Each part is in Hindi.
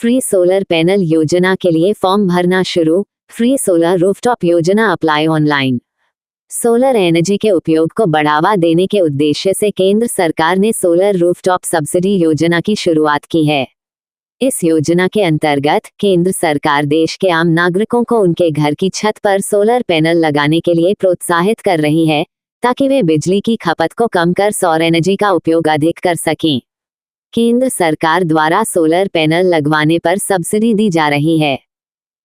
फ्री सोलर पैनल योजना के लिए फॉर्म भरना शुरू। फ्री सोलर रूफटॉप योजना अप्लाई ऑनलाइन। सोलर एनर्जी के उपयोग को बढ़ावा देने के उद्देश्य से केंद्र सरकार ने सोलर रूफटॉप सब्सिडी योजना की शुरुआत की है। इस योजना के अंतर्गत केंद्र सरकार देश के आम नागरिकों को उनके घर की छत पर सोलर पैनल लगाने के लिए प्रोत्साहित कर रही है, ताकि वे बिजली की खपत को कम कर सौर एनर्जी का उपयोग अधिक कर सकें। केंद्र सरकार द्वारा सोलर पैनल लगवाने पर सब्सिडी दी जा रही है।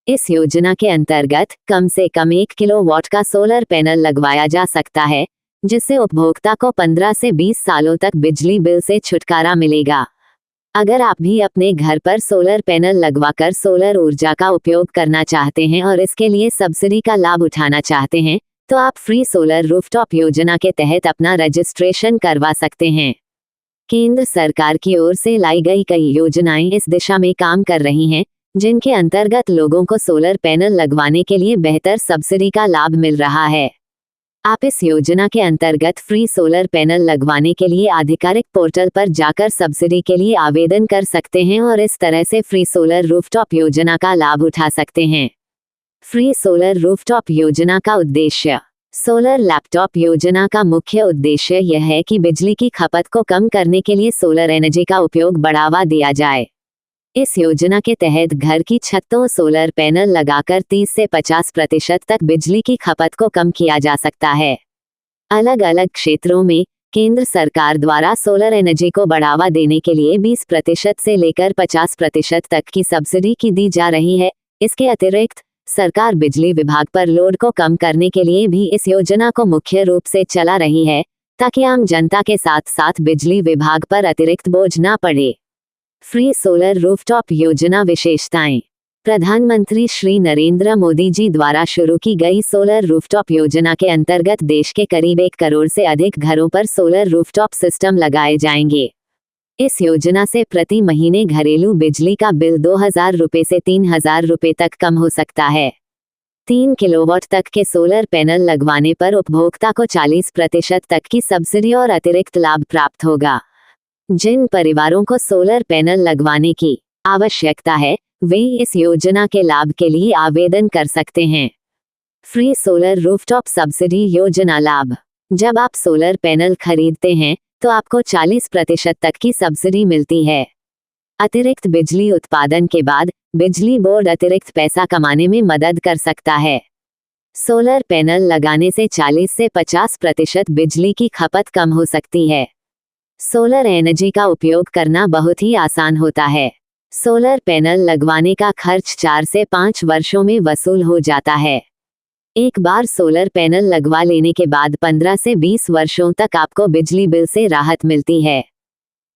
इस योजना के अंतर्गत कम से कम 1 किलोवाट का सोलर पैनल लगवाया जा सकता है, जिससे उपभोक्ता को 15 से 20 सालों तक बिजली बिल से छुटकारा मिलेगा। अगर आप भी अपने घर पर सोलर पैनल लगवाकर सोलर ऊर्जा का उपयोग करना चाहते हैं और इसके लिए सब्सिडी का लाभ उठाना चाहते हैं, तो आप फ्री सोलर रूफटॉप योजना के तहत अपना रजिस्ट्रेशन करवा सकते हैं। केंद्र सरकार की ओर से लाई गई कई योजनाएं इस दिशा में काम कर रही हैं, जिनके अंतर्गत लोगों को सोलर पैनल लगवाने के लिए बेहतर सब्सिडी का लाभ मिल रहा है। आप इस योजना के अंतर्गत फ्री सोलर पैनल लगवाने के लिए आधिकारिक पोर्टल पर जाकर सब्सिडी के लिए आवेदन कर सकते हैं और इस तरह से फ्री सोलर रूफटॉप योजना का लाभ उठा सकते हैं। फ्री सोलर रूफटॉप योजना का उद्देश्य। सोलर लैपटॉप योजना का मुख्य उद्देश्य यह है कि बिजली की खपत को कम करने के लिए सोलर एनर्जी का उपयोग बढ़ावा दिया जाए। इस योजना के तहत घर की छतों सोलर पैनल लगाकर 30 से 50% तक बिजली की खपत को कम किया जा सकता है। अलग अलग क्षेत्रों में केंद्र सरकार द्वारा सोलर एनर्जी को बढ़ावा देने के लिए 20% से लेकर 50% तक की सब्सिडी की दी जा रही है। इसके अतिरिक्त सरकार बिजली विभाग पर लोड को कम करने के लिए भी इस योजना को मुख्य रूप से चला रही है, ताकि आम जनता के साथ साथ बिजली विभाग पर अतिरिक्त बोझ न पड़े। फ्री सोलर रूफटॉप योजना विशेषताएं। प्रधानमंत्री श्री नरेंद्र मोदी जी द्वारा शुरू की गई सोलर रूफटॉप योजना के अंतर्गत देश के करीब 1 करोड़ से अधिक घरों पर सोलर रूफटॉप सिस्टम लगाए जाएंगे। इस योजना से प्रति महीने घरेलू बिजली का बिल 2,000 रुपये से 3,000 रुपये तक कम हो सकता है। 3 किलोवाट तक के सोलर पैनल लगवाने पर उपभोक्ता को 40% तक की सब्सिडी और अतिरिक्त लाभ प्राप्त होगा। जिन परिवारों को सोलर पैनल लगवाने की आवश्यकता है, वे इस योजना के लाभ के लिए आवेदन कर सकते हैं। फ्री सोलर रूफटॉप सब्सिडी योजना लाभ। जब आप सोलर पैनल खरीदते हैं, तो आपको 40% तक की सब्सिडी मिलती है। अतिरिक्त बिजली उत्पादन के बाद बिजली बोर्ड अतिरिक्त पैसा कमाने में मदद कर सकता है। सोलर पैनल लगाने से 40 से 50% बिजली की खपत कम हो सकती है। सोलर एनर्जी का उपयोग करना बहुत ही आसान होता है। सोलर पैनल लगवाने का खर्च 4 से 5 वर्षों में वसूल हो जाता है। एक बार सोलर पैनल लगवा लेने के बाद 15 से 20 वर्षों तक आपको बिजली बिल से राहत मिलती है।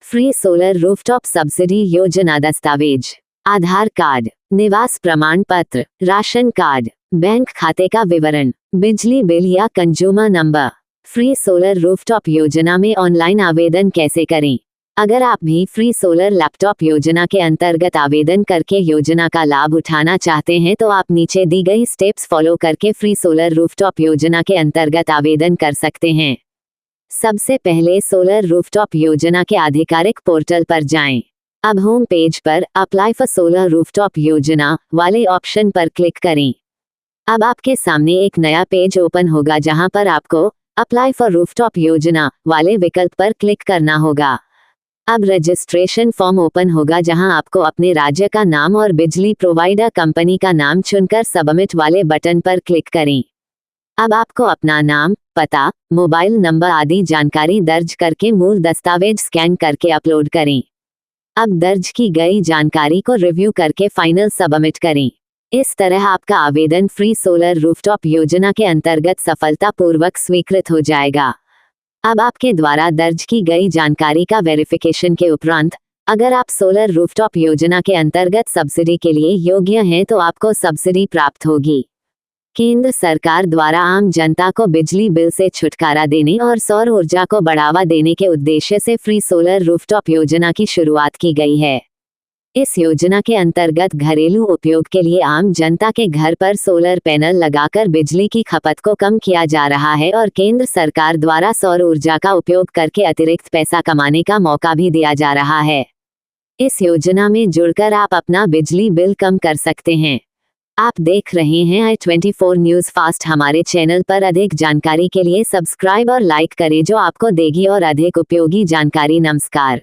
फ्री सोलर रूफटॉप सब्सिडी योजना दस्तावेज। आधार कार्ड, निवास प्रमाण पत्र, राशन कार्ड, बैंक खाते का विवरण, बिजली बिल या consumer number. Free solar rooftop योजना में ऑनलाइन आवेदन कैसे करें? अगर आप भी फ्री सोलर लैपटॉप योजना के अंतर्गत आवेदन करके योजना का लाभ उठाना चाहते हैं, तो आप नीचे दी गई स्टेप्स फॉलो करके फ्री सोलर रूफटॉप योजना के अंतर्गत आवेदन कर सकते हैं। सबसे पहले सोलर रूफटॉप योजना के आधिकारिक पोर्टल पर जाएं। अब होम पेज पर अप्लाई फॉर सोलर रूफटॉप योजना वाले ऑप्शन पर क्लिक करें। अब आपके सामने एक नया पेज ओपन होगा, जहां पर आपको अप्लाई फॉर रूफटॉप योजना वाले विकल्प पर क्लिक करना होगा। अब रजिस्ट्रेशन फॉर्म ओपन होगा, जहां आपको अपने राज्य का नाम और बिजली प्रोवाइडर कंपनी का नाम चुनकर सबमिट वाले बटन पर क्लिक करें। अब आपको अपना नाम, पता, मोबाइल नंबर आदि जानकारी दर्ज करके मूल दस्तावेज स्कैन करके अपलोड करें। अब दर्ज की गई जानकारी को रिव्यू करके फाइनल सबमिट करें। इस तरह आपका आवेदन फ्री सोलर रूफटॉप योजना के अंतर्गत सफलतापूर्वक स्वीकृत हो जाएगा। अब आपके द्वारा दर्ज की गई जानकारी का वेरिफिकेशन के उपरांत अगर आप सोलर रूफटॉप योजना के अंतर्गत सब्सिडी के लिए योग्य हैं, तो आपको सब्सिडी प्राप्त होगी। केंद्र सरकार द्वारा आम जनता को बिजली बिल से छुटकारा देने और सौर ऊर्जा को बढ़ावा देने के उद्देश्य से फ्री सोलर रूफटॉप योजना की शुरुआत की गई है। इस योजना के अंतर्गत घरेलू उपयोग के लिए आम जनता के घर पर सोलर पैनल लगाकर बिजली की खपत को कम किया जा रहा है और केंद्र सरकार द्वारा सौर ऊर्जा का उपयोग करके अतिरिक्त पैसा कमाने का मौका भी दिया जा रहा है। इस योजना में जुड़कर आप अपना बिजली बिल कम कर सकते हैं। आप देख रहे हैं i24 न्यूज़ फास्ट। हमारे चैनल पर अधिक जानकारी के लिए सब्सक्राइब और लाइक करें जो आपको देगी और अधिक उपयोगी जानकारी। नमस्कार।